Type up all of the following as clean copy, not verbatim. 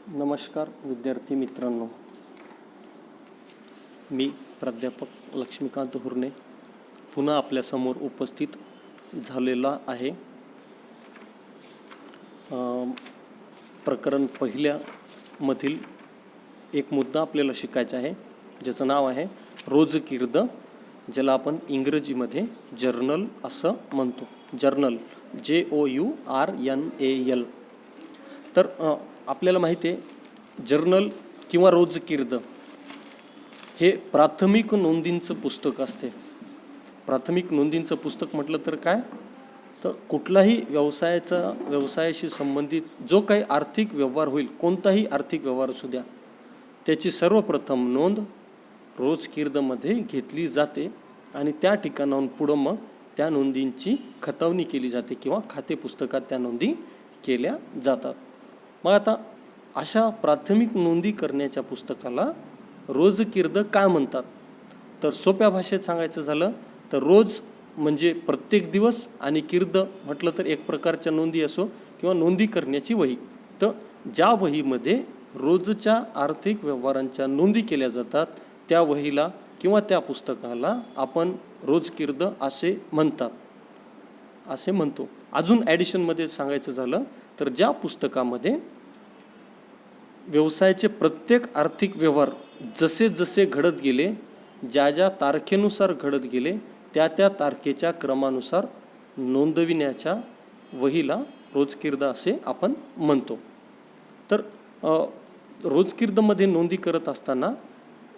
नमस्कार विद्यार्थी मित्रांनो, मी प्राध्यापक लक्ष्मीकांत हुर्णे पुन्हा आपल्यासमोर उपस्थित झालेला आहे. प्रकरण पहिल्यामधील एक मुद्दा आपल्याला शिकायचा आहे, ज्याचं नाव आहे रोजकीर्द, ज्याला आपण इंग्रजीमध्ये जर्नल असं म्हणतो. Journal JOURNAL. तर आपल्याला माहिती आहे जर्नल किंवा रोजकीर्द हे प्राथमिक नोंदींचं पुस्तक असते. प्राथमिक नोंदींचं पुस्तक म्हटलं तर काय, तर कुठलाही व्यवसायाशी संबंधित जो काही आर्थिक व्यवहार होईल, कोणताही आर्थिक व्यवहार असू द्या, त्याची सर्वप्रथम नोंद रोजकीर्दमध्ये घेतली जाते आणि त्या ठिकाणाहून पुढं मग त्या नोंदींची खतवणी केली जाते किंवा खाते पुस्तकात त्या नोंदी केल्या जातात. मग आता अशा प्राथमिक नोंदी करण्याच्या पुस्तकाला रोजकीर्द काय म्हणतात, तर सोप्या भाषेत सांगायचं झालं तर रोज म्हणजे प्रत्येक दिवस आणि कीर्द म्हटलं तर एक प्रकारच्या नोंदी असो किंवा नोंदी करण्याची वही. तर ज्या वहीमध्ये रोजच्या आर्थिक व्यवहारांच्या नोंदी केल्या जातात त्या वहीला किंवा त्या पुस्तकाला आपण रोजकीर्द असे म्हणतो. अजून ॲडिशनमध्ये सांगायचं झालं तर ज्या पुस्तकामध्ये व्यवसायाचे प्रत्येक आर्थिक व्यवहार जसे जसे घडत गेले, ज्या ज्या तारखेनुसार घडत गेले, त्या त्या तारखेच्या क्रमानुसार नोंदविण्याच्या वहीला रोजकीर्द असे आपण म्हणतो. तर रोजकीर्दमध्ये नोंदी करत असताना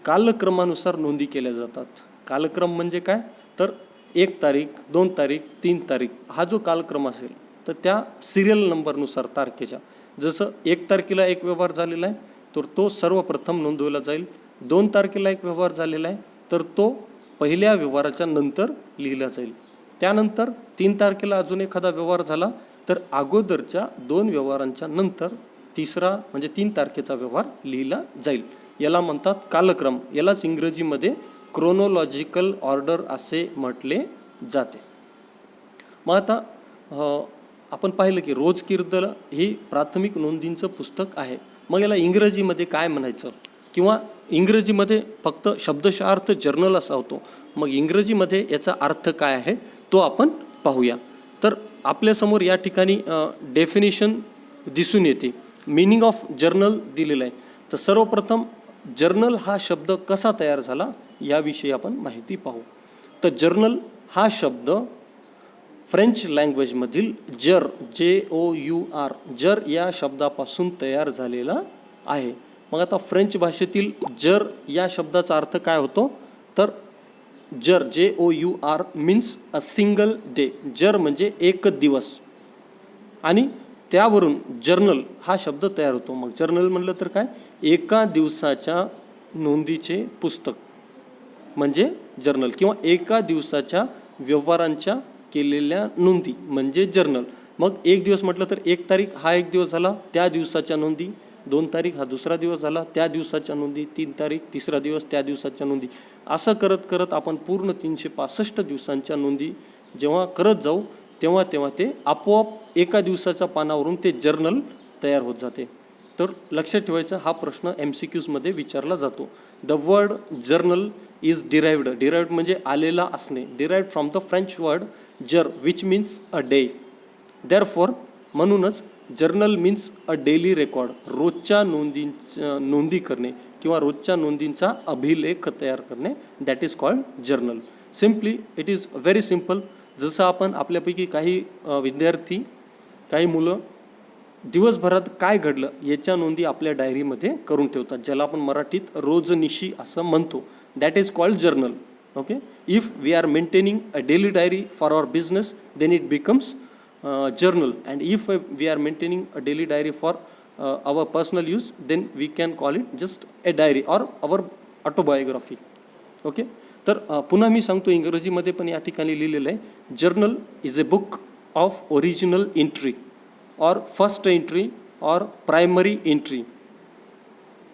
कालक्रमानुसार नोंदी केल्या जातात. कालक्रम म्हणजे काय, तर 1 तारीख, 2 तारीख, 3 तारीख हा जो कालक्रम असेल तर त्या सिरियल नंबरनुसार तारखेच्या, जसं 1 तारखेला एक व्यवहार झालेला आहे तर तो सर्वप्रथम नोंदवला जाईल. 2 तारखेला एक व्यवहार झालेला आहे तर तो पहिल्या व्यवहाराच्या नंतर लिहिला जाईल. त्यानंतर 3 तारखेला अजून एखादा व्यवहार झाला तर अगोदरच्या 2 व्यवहारांच्या नंतर तिसरा म्हणजे 3 तारखेचा व्यवहार लिहिला जाईल. याला म्हणतात कालक्रम. यालाच इंग्रजीमध्ये क्रोनॉलॉजिकल ऑर्डर असे म्हटले जाते. मग आता आपण पाहिलं की रोजकीर्द ही प्राथमिक नोंदींचं पुस्तक आहे. मग याला इंग्रजीमध्ये काय म्हणायचं, किंवा इंग्रजीमध्ये फक्त शब्दशः अर्थ जर्नल असा होतो, मग इंग्रजीमध्ये याचा अर्थ काय आहे तो आपण पाहूया. तर आपल्यासमोर या ठिकाणी डेफिनेशन दिसून येते. मीनिंग ऑफ जर्नल दिलेलं आहे. तर सर्वप्रथम जर्नल हा शब्द कसा तयार झाला याविषयी आपण माहिती पाहू. तर जर्नल हा शब्द फ्रेंच लँग्वेजमधील JOUR जर या शब्दापासून तयार झालेला आहे. मग आता फ्रेंच भाषेतील जर या शब्दाचा अर्थ काय होतो, तर जर JOUR means a single day. जर म्हणजे एक दिवस, आणि त्यावरून जर्नल हा शब्द तयार होतो. मग जर्नल म्हणलं तर काय, एका दिवसाच्या नोंदीचे पुस्तक म्हणजे जर्नल, किंवा एका दिवसाच्या व्यवहारांच्या केलेल्या नोंदी म्हणजे जर्नल. मग एक दिवस म्हटलं तर 1 तारीख हा एक दिवस झाला, त्या दिवसाच्या नोंदी. 2 तारीख हा दुसरा दिवस झाला, त्या दिवसाच्या नोंदी. 3 तारीख तिसरा दिवस, त्या दिवसाच्या नोंदी. असं करत करत आपण पूर्ण 365 दिवसांच्या नोंदी जेव्हा करत जाऊ तेव्हा ते आपोआप एका दिवसाच्या पानावरून ते जर्नल तयार होत जाते. तर लक्षात ठेवायचं, हा प्रश्न MCQsमध्ये विचारला जातो. The word journal is derived म्हणजे आलेला असणे, derived from the French word jour which means a day. Therefore म्हणूनच journal means a daily record, रोजच्या नोंदी करणे किंवा रोजच्या नोंदींचा अभिलेख तयार करणे, that is called journal. Simply it is very simple. जसं आपण आपल्यापैकी काही विद्यार्थी, काही मुलं दिवसभरात काय घडलं याच्या नोंदी आपल्या डायरीमध्ये करून ठेवतात, ज्याला आपण मराठीत रोजनिशी असं म्हणतो. That is called journal. Okay. If we are maintaining a daily diary for our business then it becomes journal, and if we are maintaining a daily diary for our personal use then we can call it just a diary or our autobiography. Okay. तर पुन्हा मी सांगतो, इंग्रजीमध्ये पण या ठिकाणी लिहिलेलं आहे, journal is a book of original entry और फर्स्ट एंट्री और प्रायमरी एंट्री.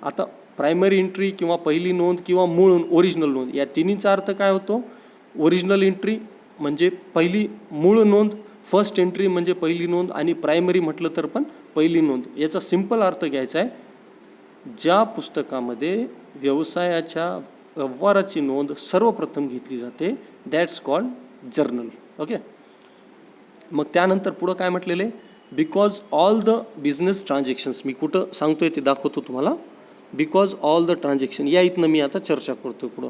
आता प्रायमरी एंट्री किंवा पहिली नोंद किंवा मूळ ओरिजिनल नोंद या तिन्हीचा अर्थ काय होतो. ओरिजिनल एंट्री म्हणजे पहिली मूळ नोंद, फर्स्ट एंट्री म्हणजे पहिली नोंद, आणि प्रायमरी म्हटलं तर पण पहिली नोंद. याचा सिंपल अर्थ घ्यायचा आहे, ज्या पुस्तकामध्ये व्यवसायाच्या व्यवहाराची नोंद सर्वप्रथम घेतली जाते, दॅट्स कॉल्ड जर्नल. ओके. मग त्यानंतर पुढं काय म्हटलेलं आहे, because all the business transactions, मी कुठं सांगतोय ते दाखवतो तुम्हाला. बिकॉज ऑल द ट्रान्झॅक्शन, या इथनं मी आता चर्चा करतो पुढं.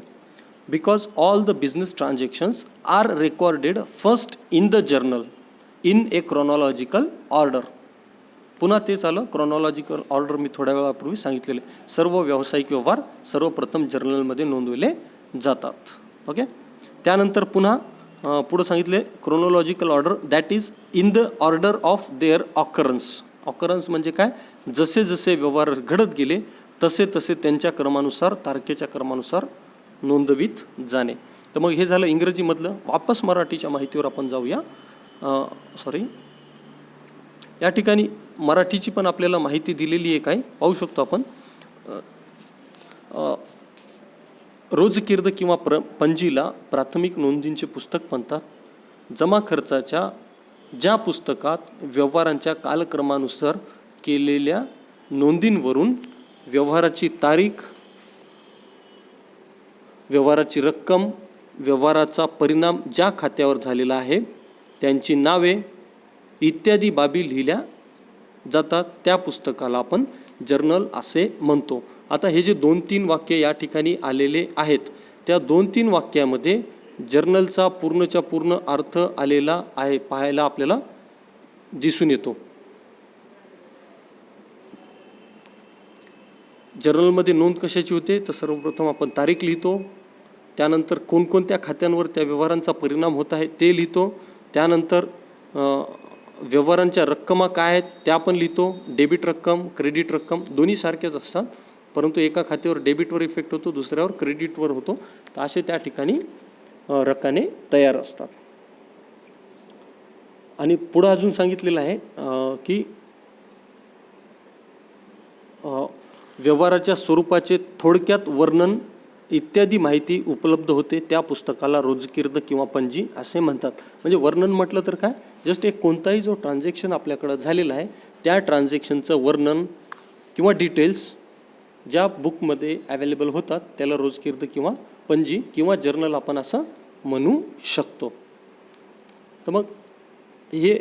Because all the business transactions are recorded first in the journal in a chronological order. पुन्हा तेच आलं, क्रोनॉलॉजिकल ऑर्डर मी थोड्या वेळापूर्वी सांगितलेले. सर्व व्यावसायिक व्यवहार सर्वप्रथम जर्नलमध्ये नोंदवले जातात. ओके. त्यानंतर पुन्हा पुढं सांगितले chronological order that is in the order of their occurrence. Occurrence म्हणजे काय, जसे जसे व्यवहार घडत गेले तसे तसे त्यांच्या क्रमानुसार, तारखेच्या क्रमानुसार नोंदवित जाणे. तर मग हे झालं इंग्रजीमधलं. वापस मराठीच्या माहितीवर आपण जाऊया. या ठिकाणी मराठीची पण आपल्याला माहिती दिलेली आहे, काय पाहू शकतो आपण. रोजकीर्द किंवा पंजीला प्राथमिक नोंदींचे पुस्तक म्हणतात. जमा खर्चाच्या ज्या पुस्तकात व्यवहारांच्या कालक्रमानुसार केलेल्या नोंदींवरून व्यवहाराची तारीख, व्यवहाराची रक्कम, व्यवहाराचा परिणाम ज्या खात्यावर झालेला आहे, त्यांची नावे इत्यादी बाबी लिहिल्या जातात, त्या पुस्तकाला आपण जर्नल असे म्हणतो. आता हे जे 2-3 वाक्य या ठिकाणी आलेले आहेत, त्या 2-3 वाक्यामध्ये जर्नलचा पूर्णच्या पूर्ण अर्थ आलेला आहे, पाहायला आपल्याला दिसून येतो. जर्नलमध्ये नोंद कशाची होते, तर सर्वप्रथम आपण तारीख लिहितो. त्यानंतर कोणकोणत्या खात्यांवर त्या व्यवहारांचा परिणाम होत आहे ते लिहितो. त्यानंतर व्यवहारांच्या रक्कमा काय आहेत त्या पण लिहितो. डेबिट रक्कम, क्रेडिट रक्कम दोन्ही सारख्याच असतात, परंतु एका खात्यावर डेबिटवर इफेक्ट होतो, दुसऱ्यावर क्रेडिटवर होतो. तर असे त्या ठिकाणी रकाने तयार असतात. आणि पुढं अजून सांगितलेलं आहे की व्यवहाराच्या स्वरूपाचे थोडक्यात वर्णन इत्यादी माहिती उपलब्ध होते, त्या पुस्तकाला रोजकीर्द किंवा पंजी असे म्हणतात. म्हणजे वर्णन म्हटलं तर काय, जस्ट एक कोणताही जो ट्रान्झॅक्शन आपल्याकडं झालेला आहे त्या ट्रान्झॅक्शनचं वर्णन किंवा डिटेल्स ज्या बुकमध्ये अवेलेबल होतात त्याला रोजकीर्द किंवा पंजी किंवा जर्नल आपण असं म्हणू शकतो. तर मग हे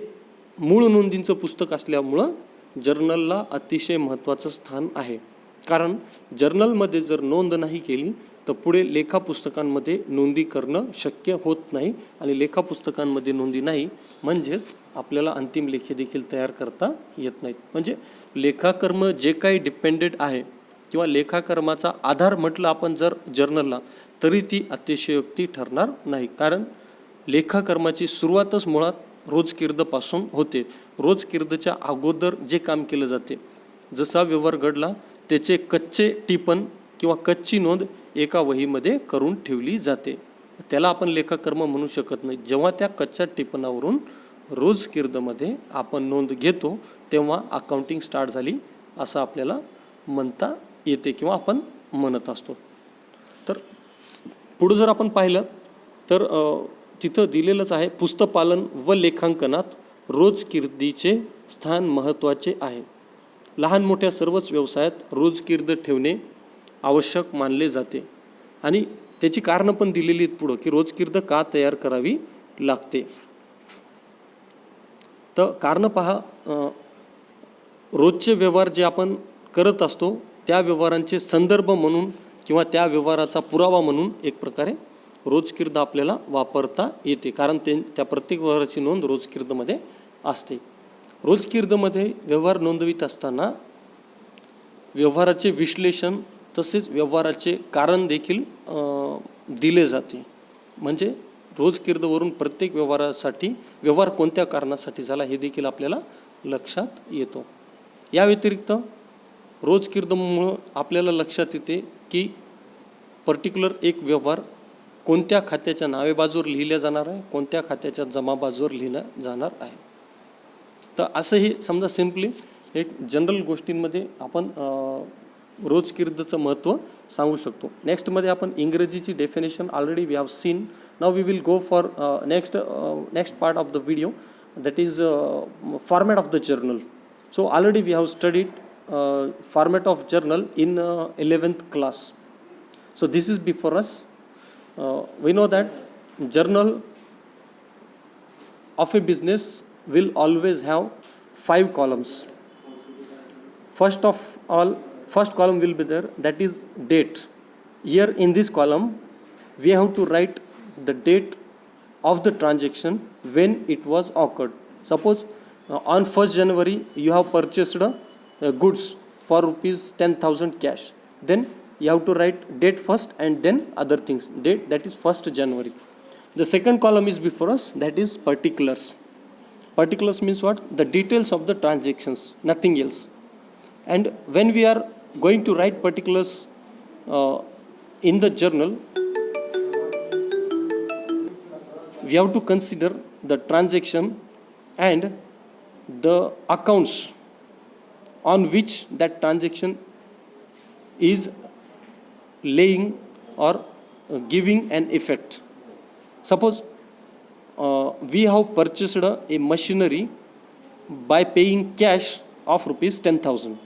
मूळ नोंदींचं पुस्तक असल्यामुळं जर्नलला अतिशय महत्त्वाचं स्थान आहे. कारण जर्नलमध्ये जर नोंद नाही केली तर पुढे लेखापुस्तकांमध्ये नोंदी करणं शक्य होत नाही, आणि लेखापुस्तकांमध्ये नोंदी नाही म्हणजेच आपल्याला अंतिम लेखे देखील तयार करता येत नाहीत. म्हणजे लेखाकर्म जे काही डिपेंडेड आहे किंवा लेखाकर्माचा आधार म्हटलं आपण जर जर्नलला, तरी ती अतिशयोक्ती ठरणार नाही. कारण लेखाकर्माची सुरुवातच मुळात रोजकीर्दपासून होते. रोजकीर्दच्या अगोदर जे काम केलं जाते, जसा व्यवहार घडला त्याचे कच्चे टिपण किंवा कच्ची नोंद एका वहीमध्ये करून ठेवली जाते, त्याला आपण लेखाकर्म म्हणू शकत नाही. जेव्हा त्या कच्च्या टिपणावरून रोजकीर्दमध्ये आपण नोंद घेतो तेव्हा अकाउंटिंग स्टार्ट झाली असं आपल्याला म्हणता येते किंवा आपण म्हणत असतो. तर पुढं जर आपण पाहिलं तर तिथं दिलेलंच आहे, पुस्तपालन व लेखांकनात रोजकीर्दीचे स्थान महत्त्वाचे आहे. लहान मोठ्या सर्वच व्यवसायात रोजकीर्द ठेवणे आवश्यक मानले जाते, आणि त्याची कारणं पण दिलेली आहेत पुढं की रोजकीर्द का तयार करावी लागते. तर कारणं पहा, रोजचे व्यवहार जे आपण करत असतो त्या व्यवहारांचे संदर्भ म्हणून किंवा त्या व्यवहाराचा पुरावा म्हणून एक प्रकारे रोजकीर्द आपल्याला वापरता येते, कारण त्या प्रत्येक व्यवहाराची नोंद रोजकीर्दमध्ये असते. रोजकीर्दमध्ये व्यवहार नोंदवित असताना व्यवहाराचे विश्लेषण तसेच व्यवहाराचे कारण देखील दिले जाते. म्हणजे रोजकीर्दवरून प्रत्येक व्यवहारासाठी व्यवहार कोणत्या कारणासाठी झाला हे देखील आपल्याला लक्षात येतो. या व्यतिरिक्त रोजकीर्दमुळं आपल्याला लक्षात येते की पर्टिक्युलर एक व्यवहार कोणत्या खात्याच्या नावे बाजूवर लिहिल्या जाणार आहे, कोणत्या खात्याच्या जमा बाजूवर लिहिलं जाणार आहे. तर असं हे समजा सिम्पली एक जनरल गोष्टींमध्ये आपण रोजकीर्दचं महत्त्व सांगू शकतो. नेक्स्टमध्ये आपण इंग्रजीची definition already we have seen. Now we will go for next part of the video, that is format of the journal. So already we have studied format of journal in 11th class. So this is before us. We know that journal of a business will always have 5 columns. First of all, first column will be there, that is date. Here in this column, we have to write the date of the transaction when it was occurred. Suppose on 1st January you have purchased goods for rupees 10,000 cash. Then you have to write date first and then other things. Date, that is 1st January. The second column is before us, that is particulars. Particulars means what? The details of the transactions, nothing else. And when we are going to write particulars in the journal, we have to consider the transaction and the accounts on which that transaction is laying or giving an effect. Suppose we have purchased a machinery by paying cash of rupees 10,000.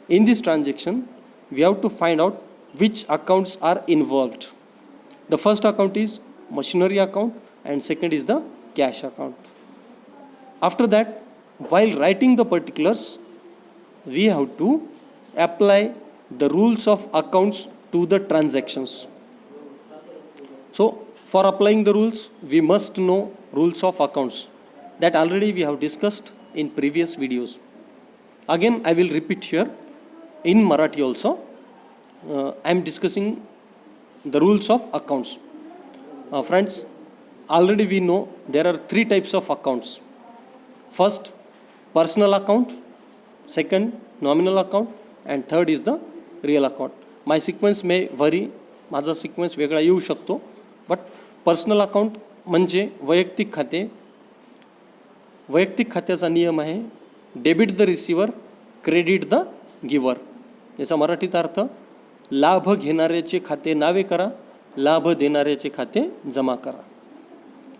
In this transaction, we have to find out which accounts are involved. The first account is machinery account and second is the cash account. After that, while writing the particulars, we have to apply the rules of accounts to the transactions. So for applying the rules, we must know rules of accounts. That already we have discussed in previous videos. Again, I will repeat here in Marathi also. I am discussing the rules of accounts. Friends, already we know there are 3 types of accounts. First, personal account. Second, nominal account. And third is the real account. My sequence may vary. माझा sequence वेगळा येऊ शकतो. But personal account म्हणजे वैयक्तिक खाते. वैयक्तिक खात्याचा नियम आहे debit the receiver, credit the giver. याचा मराठीत अर्थ लाभ घेणाऱ्याचे खाते नावे करा, लाभ देणाऱ्याचे खाते जमा करा.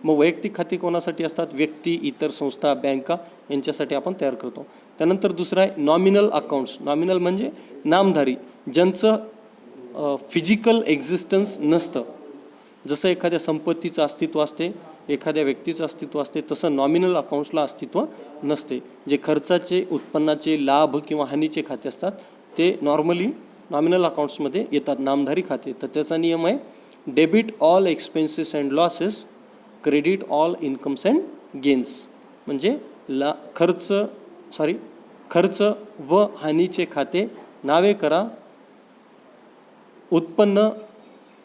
मग वैयक्तिक खाते कोणासाठी असतात? व्यक्ती, इतर संस्था, बँका यांच्यासाठी आपण तयार करतो. त्यानंतर दुसरं आहे नॉमिनल अकाउंट्स. नॉमिनल म्हणजे नामधारी, ज्यांचं फिजिकल एक्झिस्टन्स नसतं. जसं एखाद्या संपत्तीचं अस्तित्व असते, एखाद्या व्यक्तीचं अस्तित्व असते, तसं नॉमिनल अकाउंट्सला अस्तित्व नसते. जे खर्चाचे, उत्पन्नाचे, लाभ किंवा हानीचे खाते असतात ते नॉर्मली नॉमिनल अकाउंट्समध्ये येतात, नामधारी खाते. तर त्याचा नियम आहे debit all expenses and losses, credit all incomes and gains. म्हणजे खर्च व हानीचे खाते नावे करा, उत्पन्न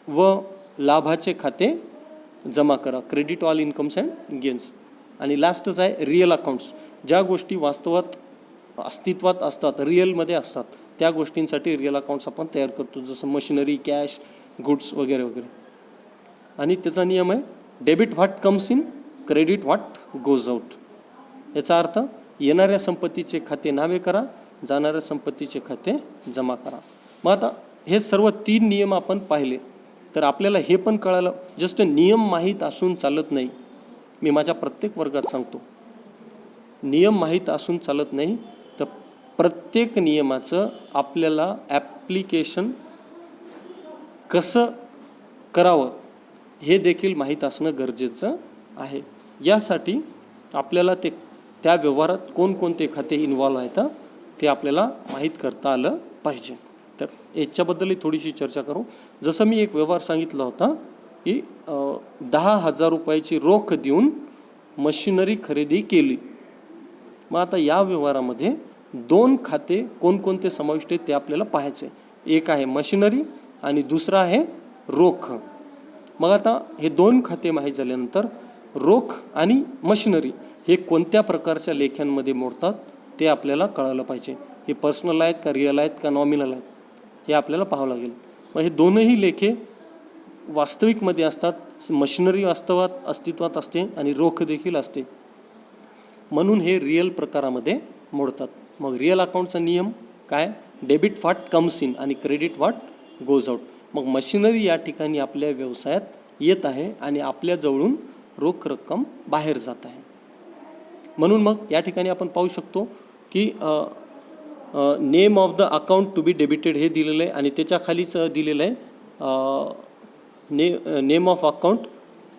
व लाभाचे खाते जमा करा, credit all incomes and gains. आणि लास्टच आहे रिअल अकाउंट्स. ज्या गोष्टी वास्तवात अस्तित्वात असतात, रिअलमध्ये असतात, त्या गोष्टींसाठी रिअल अकाउंट्स आपण तयार करतो, जसं मशिनरी, कॅश, गुड्स वगैरे वगैरे. आणि त्याचा नियम आहे debit what comes in, credit what goes out. याचा अर्थ येणाऱ्या संपत्तीचे खाते नावे करा, जाणाऱ्या संपत्तीचे खाते जमा करा. मग आता हे सर्व 3 नियम आपण पाहिले तर आपल्याला हे पण कळालं, जस्ट नियम माहीत असून चालत नाही. मी माझ्या प्रत्येक वर्गात सांगतो, नियम माहीत असून चालत नाही. तर प्रत्येक नियमाचं आपल्याला ॲप्लिकेशन कसं करावं हे देखील माहीत असणं गरजेचं आहे. यासाठी आपल्याला त्या व्यवहारात कोणकोणते खाते इन्व्हॉल्व आहेत ते आपल्याला माहीत करता आलं पाहिजे. तर याच्याबद्दलही थोडीशी चर्चा करू. जसं मी एक व्यवहार सांगितला होता की 10,000 रुपयाची रोख देऊन मशिनरी खरेदी केली. मग आता या व्यवहारामध्ये 2 खाते कोणकोणते समाविष्ट आहेत ते आपल्याला पाहायचे. एक आहे मशिनरी आणि दुसरं आहे रोख. मग आता हे 2 खाते माहीत झाल्यानंतर रोख आणि मशिनरी हे कोणत्या प्रकारच्या लेख्यांमध्ये मोडतात ते आपल्याला कळालं पाहिजे. हे पर्सनल आहेत का, रिअल आहेत का, नॉमिनल आहेत हे आपल्याला पाहावं लागेल. मग हे दोनही लेखे वास्तविकमध्ये असतात. मशिनरी वास्तवात अस्तित्वात असते आणि रोख देखील असते, म्हणून हे रिअल प्रकारामध्ये मोडतात. मग रिअल अकाउंटचा नियम काय? डेबिट व्हॉट कम्स इन आणि क्रेडिट व्हॉट गोज आउट. मग मशिनरी या ठिकाणी आपल्या व्यवसायात येत आहे आणि आपल्याजवळून रोख रक्कम बाहेर जात आहे. म्हणून मग या ठिकाणी आपण पाहू शकतो की name of the account to be debited हे दिलेलं आहे आणि त्याच्या खालीच दिलेलं आहे नेम ऑफ अकाउंट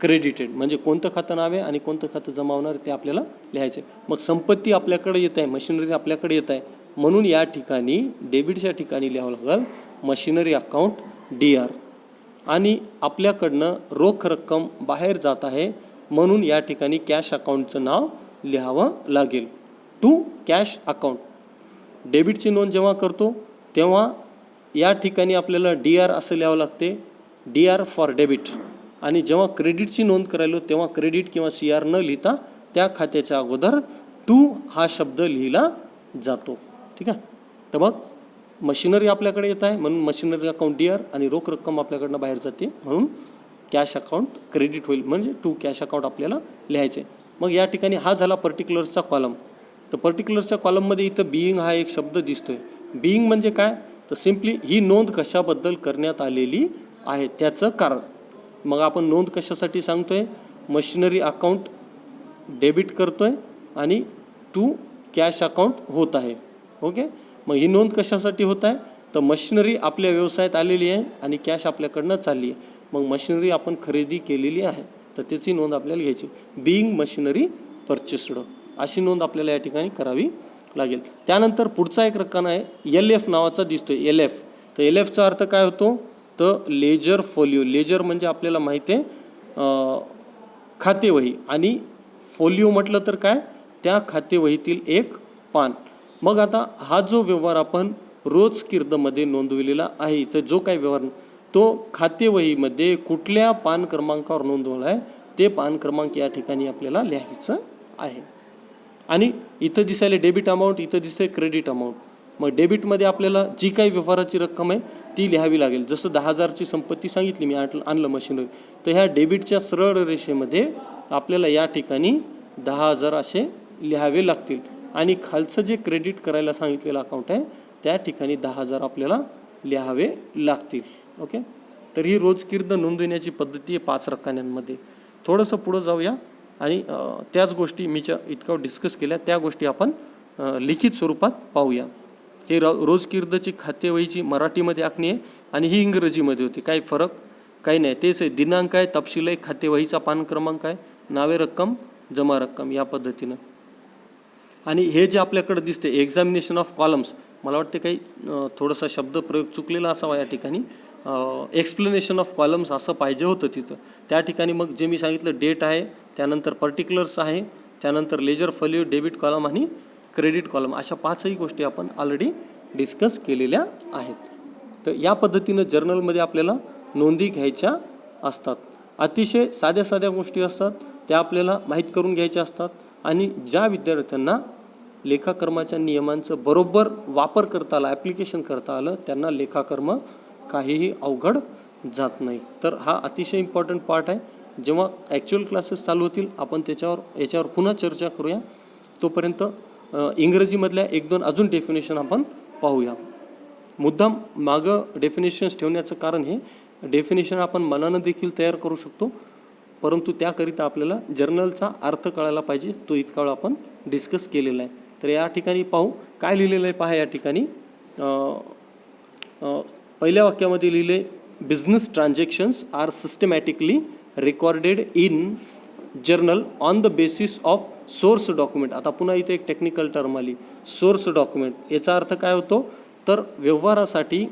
क्रेडिटेड, म्हणजे कोणतं खातं नाव आहे आणि कोणतं खातं जमा होणार ते आपल्याला लिहायचं आहे. मग संपत्ती आपल्याकडे येत आहे, मशिनरी आपल्याकडे येत आहे, म्हणून या ठिकाणी डेबिटच्या ठिकाणी लिहावं लागेल मशिनरी अकाउंट DR. आणि आपल्याकडनं रोख रक्कम बाहेर जात आहे म्हणून या ठिकाणी कॅश अकाउंटचं नाव लिहावं लागेल टू कॅश अकाउंट. डेबिटची नोंद जेव्हा करतो तेव्हा या ठिकाणी आपल्याला DR असं लिहावं लागते, DR फॉर डेबिट. आणि जेव्हा क्रेडिटची नोंद करायलो तेव्हा क्रेडिट किंवा CR न लिहिता त्या खात्याच्या अगोदर टू हा शब्द लिहिला जातो. ठीक आहे. तर मग मशिनरी आपल्याकडे येत आहे म्हणून मशिनरी अकाउंट DR आणि रोख रक्कम आपल्याकडनं बाहेर जाते म्हणून कॅश अकाउंट क्रेडिट होईल, म्हणजे टू कॅश अकाउंट आपल्याला लिहायचं आहे. मग या ठिकाणी हा झाला पर्टिक्युलर्सचा कॉलम. तर पर्टिक्युलर्सच्या कॉलममध्ये इथं बिईंग हा एक शब्द दिसतोय. बिईंग म्हणजे काय, तर सिम्पली ही नोंद कशाबद्दल करण्यात आलेली आहे त्याचं कारण. मग आपण नोंद कशासाठी सांगतोय, मशिनरी अकाउंट डेबिट करतोय आणि टू कॅश अकाउंट होत आहे. ओके. मग ही नोंद कशासाठी होत आहे, तर मशिनरी आपल्या व्यवसायात आलेली आहे आणि कॅश आपल्याकडनं चालली आहे. मग मशिनरी आपण खरेदी केलेली आहे तर त्याची नोंद आपल्याला घ्यायची. बिईंग मशिनरी परचेस्ड अशी नोंद आपल्याला या ठिकाणी करावी लागेल. त्यानंतर पुढचा एक रक्कम आहे LF नावाचा दिसतोय, LF. तर LFचा अर्थ काय होतो, तर लेजर फोलिओ. लेजर म्हणजे आपल्याला माहिती आहे खातेवही, आणि फोलिओ म्हटलं तर काय, त्या खातेवहीतील एक पान. मग आता हा जो व्यवहार आपण रोज किर्दमध्ये नोंदविलेला आहे, इथं जो काही व्यवहार तो खातेवहीमध्ये कुठल्या पान क्रमांकावर नोंदवला आहे ते पान क्रमांक या ठिकाणी आपल्याला लिहायचं आहे. आणि इथं दिसायला डेबिट अमाऊंट, इथं दिसते क्रेडिट अमाऊंट. मग डेबिटमध्ये आपल्याला जी काही व्यवहाराची रक्कम आहे ती लिहावी लागेल. जसं 10,000ची संपत्ती सांगितली मी, आणलं मशिनरी, तर ह्या डेबिटच्या सरळ रेषेमध्ये आपल्याला या ठिकाणी 10,000 असे लिहावे लागतील. आणि खालचं जे क्रेडिट करायला सांगितलेलं अकाउंट आहे त्या ठिकाणी 10,000 आपल्याला लिहावे लागतील. ओके. तर ही रोजकिर्द नोंदवण्याची पद्धती आहे 5 रकान्यांमध्ये. थोडंसं पुढं जाऊया आणि त्याच गोष्टी मी इतकं डिस्कस केल्या त्या गोष्टी आपण लिखित स्वरूपात पाहूया. हे रोजकिर्दची खातेवहीची मराठीमध्ये आखणी आहे आणि ही इंग्रजीमध्ये होती. काही फरक काही नाही, तेच आहे. दिनांक आहे, तपशील आहे, खातेवहीचा पान क्रमांक आहे, नावे रक्कम, जमा रक्कम या पद्धतीनं. आणि हे जे आपल्याकडे दिसते एक्झामिनेशन ऑफ कॉलम्स, मला वाटते काही थोडासा शब्द प्रयोग चुकलेला असावा या ठिकाणी. एक्सप्लेनेशन ऑफ कॉलम्स असं पाहिजे होतं तिथं. त्या ठिकाणी मग जे मी सांगितलं डेट आहे, त्यानंतर पर्टिक्युलर्स आहे, त्यानंतर लेजर फोलिओ, डेबिट कॉलम आणि क्रेडिट कॉलम, अशा 5ही गोष्टी आपण ऑलरेडी डिस्कस केलेल्या आहेत. तर या पद्धतीनं जर्नलमध्ये आपल्याला नोंदी घ्यायच्या असतात. अतिशय साध्या साध्या गोष्टी असतात, त्या आपल्याला माहीत करून घ्यायच्या असतात. आणि ज्या विद्यार्थ्यांना लेखाकर्माच्या नियमांचं बरोबर वापर करता आला, ॲप्लिकेशन करता आलं, त्यांना लेखाकर्म काहीही अवघड जात नाही. तर हा अतिशय इम्पॉर्टंट पार्ट आहे. जेव्हा ॲक्च्युअल क्लासेस चालू होतील आपण याच्यावर पुन्हा चर्चा करूया. तोपर्यंत इंग्रजीमधल्या 1-2 अजून डेफिनेशन आपण पाहूया. मुद्दाम मागं डेफिनेशन्स ठेवण्याचं कारण हे, डेफिनेशन आपण मनानं देखील तयार करू शकतो, परंतु त्याकरिता आपल्याला जर्नलचा अर्थ कळायला पाहिजे. तो इतका वेळ आपण डिस्कस केलेला आहे. तर या ठिकाणी पाहू काय लिहिलेलं आहे पहा. या ठिकाणी पहिल्या वाक्यामध्ये लिहिले, business transactions are systematically recorded in journal on the basis of source document. आता पुन्हा इथे एक टेक्निकल टर्म आली, सोर्स डॉक्युमेंट. याचा अर्थ काय होतो, तर व्यवहारासाठी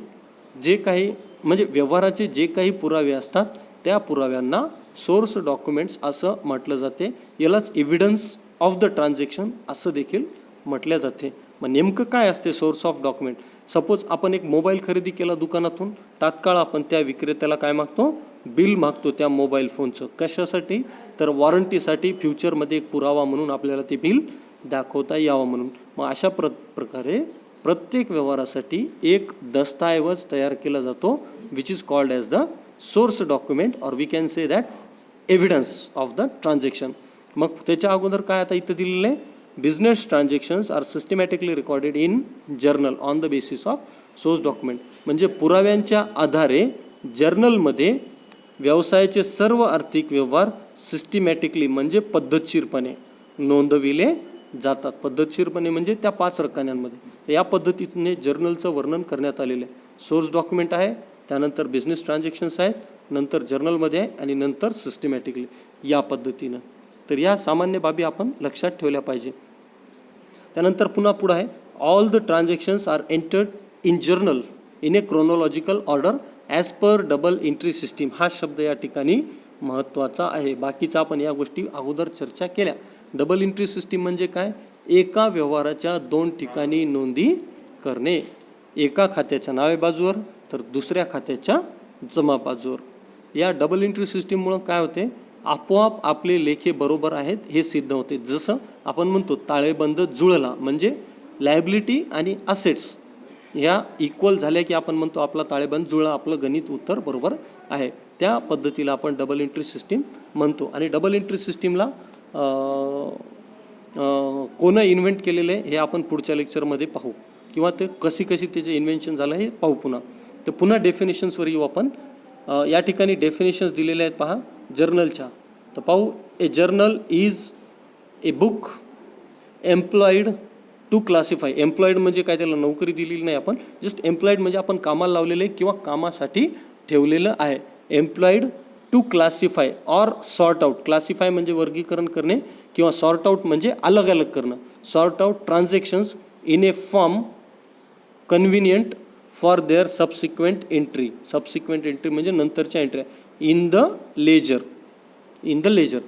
जे काही म्हणजे व्यवहाराचे जे काही पुरावे असतात त्या पुराव्यांना सोर्स डॉक्युमेंट्स असं म्हटलं जाते. यालाच एव्हिडन्स ऑफ द ट्रान्झॅक्शन असं देखील म्हटलं जाते. मग नेमकं काय असते सोर्स ऑफ डॉक्युमेंट. सपोज आपण एक मोबाईल खरेदी केला दुकानातून, तात्काळ आपण त्या विक्रेत्याला काय मागतो, बिल मागतो त्या मोबाईल फोनचं. कशासाठी, तर वॉरंटीसाठी, फ्युचरमध्ये एक पुरावा म्हणून आपल्याला ते बिल दाखवता यावं म्हणून. मग अशा प्रकारे प्रत्येक व्यवहारासाठी एक दस्तऐवज तयार केला जातो, which is called as the source document or we can say that evidence of the transaction. मग त्याच्या अगोदर काय आता इथं दिलेलं आहे, business transactions are systematically recorded in journal on the basis of source document. म्हणजे पुराव्यांच्या आधारे जर्नलमध्ये व्यवसायाचे सर्व आर्थिक व्यवहार सिस्टमॅटिकली म्हणजे पद्धतशीरपणे नोंदविले जातात पद्धतशीरपणे, म्हणजे त्या 5 रकान्यांमध्ये. या पद्धतीने जर्नलचं वर्णन करण्यात आलेलं आहे. सोर्स डॉक्युमेंट आहे, त्यानंतर बिझनेस ट्रान्झॅक्शन्स आहेत, नंतर जर्नलमध्ये आहे आणि नंतर सिस्टमॅटिकली या पद्धतीनं. तर या सामान्य बाबी आपण लक्षात ठेवल्या पाहिजे. त्यानंतर पुन्हा पुढं आहे, all the transactions are entered in journal in a chronological order as per double entry system. हा शब्द या ठिकाणी महत्त्वाचा आहे. बाकीचा आपण या गोष्टी अगोदर चर्चा केल्या. डबल एंट्री सिस्टीम म्हणजे काय? एका व्यवहाराच्या 2 ठिकाणी नोंदी करणे, एका खात्याच्या नावे बाजूवर तर दुसऱ्या खात्याच्या जमा बाजूवर. या डबल एंट्री सिस्टीममुळं काय होते? आपोआप आपले लेखे बरोबर आहेत हे सिद्ध होते. जसं आपण म्हणतो ताळेबंद जुळला, म्हणजे लायबिलिटी आणि असेट्स ह्या इक्वल झाल्या की आपण म्हणतो आपला ताळेबंद जुळला, आपलं गणित उत्तर बरोबर आहे. त्या पद्धतीला आपण डबल एंट्री सिस्टीम म्हणतो. आणि डबल एंट्री सिस्टीमला कोणं इन्व्हेंट केलेलं आहे हे आपण पुढच्या लेक्चरमध्ये पाहू, किंवा ते कशी त्याचे इन्व्हेन्शन झालं हे पाहू पुन्हा. तर पुन्हा डेफिनेशन्सवर येऊ आपण. या ठिकाणी डेफिनेशन्स दिलेले आहेत पहा जर्नलच्या. तर पाहू, a journal is a book employed to classify. Employed म्हणजे काय? त्याला नोकरी दिलेली नाही आपण, जस्ट एम्प्लॉईड म्हणजे आपण कामाला लावलेलं आहे किंवा कामासाठी ठेवलेलं आहे. Employed to classify or sort out. Classify म्हणजे वर्गीकरण करणे, किंवा सॉर्ट आउट म्हणजे अलग अलग करणं. Sort out transactions in a form convenient for their subsequent entry. Subsequent entry म्हणजे नंतरच्या एंट्र्या. In the ledger. In the ledger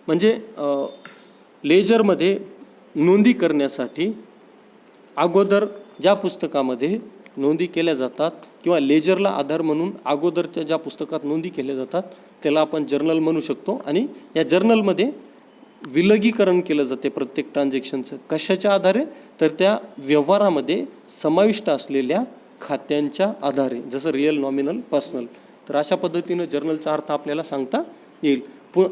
म्हणजे लेजरमध्ये नोंदी करण्यासाठी अगोदर ज्या पुस्तकामध्ये नोंदी केल्या जातात, किंवा लेजरला आधार म्हणून अगोदरच्या ज्या पुस्तकात नोंदी केल्या जातात त्याला आपण जर्नल म्हणू शकतो. आणि या जर्नलमध्ये विलगीकरण केलं जाते प्रत्येक ट्रान्झॅक्शनचं. कशाच्या आधारे? तर त्या व्यवहारामध्ये समाविष्ट असलेल्या खात्यांच्या आधारे, जसं रिअल, नॉमिनल, पर्सनल. तर अशा पद्धतीनं जर्नलचा अर्थ आपल्याला सांगता येईल.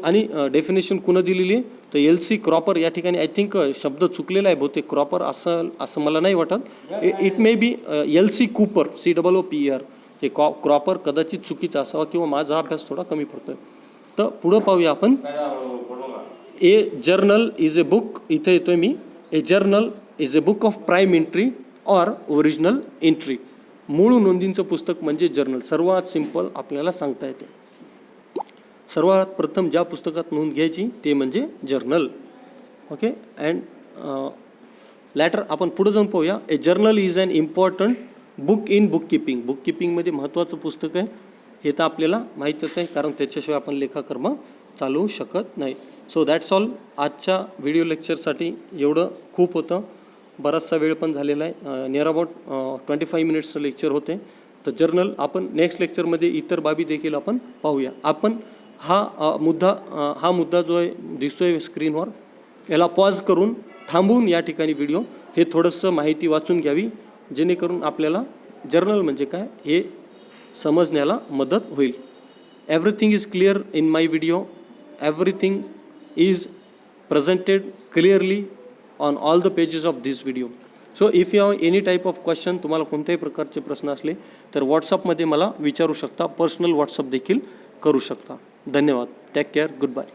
आणि डेफिनेशन कुणं दिलेली आहे? तर LC क्रॉपर. या ठिकाणी आय थिंक शब्द चुकलेला आहे बहुतेक, क्रॉपर असं मला नाही वाटत. It may be LC Cooper, COOPER. हे क्रॉपर कदाचित चुकीचा असावा, किंवा माझा अभ्यास थोडा कमी पडतोय. तर पुढं पाहूया आपण. A journal is a book. इथे येतोय मी. A journal is a book of prime entry or original entry. मूळ नोंदींचं पुस्तक म्हणजे जर्नल. सर्वात सिंपल आपल्याला सांगता येते. सर्वात प्रथम ज्या पुस्तकात नोंद घ्यायची ते म्हणजे जर्नल. ओके. अँड लॅटर आपण पुढे जाऊन पाहूया. A journal is an important book in bookkeeping. बुक किपिंगमध्ये महत्त्वाचं पुस्तक आहे हे तर आपल्याला माहीतच आहे, कारण त्याच्याशिवाय आपण लेखाकर्म चालवू शकत नाही. So that's all. आजच्या व्हिडिओ लेक्चरसाठी एवढं खूप होतं. बराचसा वेळ पण झालेला आहे. नियर अबाउट 25 मिनिट्सचं लेक्चर होते. तर जर्नल आपण नेक्स्ट लेक्चरमध्ये इतर बाबी देखील आपण पाहूया. आपण हा मुद्दा जो आहे दिसतोय स्क्रीनवर, याला पॉज करून थांबवून या ठिकाणी व्हिडिओ हे थोडंसं माहिती वाचून घ्यावी, जेणेकरून आपल्याला जर्नल म्हणजे काय हे समजण्याला मदत होईल. Everything is clear in my video. Everything is presented clearly on all the pages of this video. So if you have any type of question, तुम्हाला कोणत्याही प्रकारचे प्रश्न असले तर व्हॉट्सअपमध्ये मला विचारू शकता. पर्सनल व्हॉट्सअप देखील करू शकता. धन्यवाद. Take care. Good bye.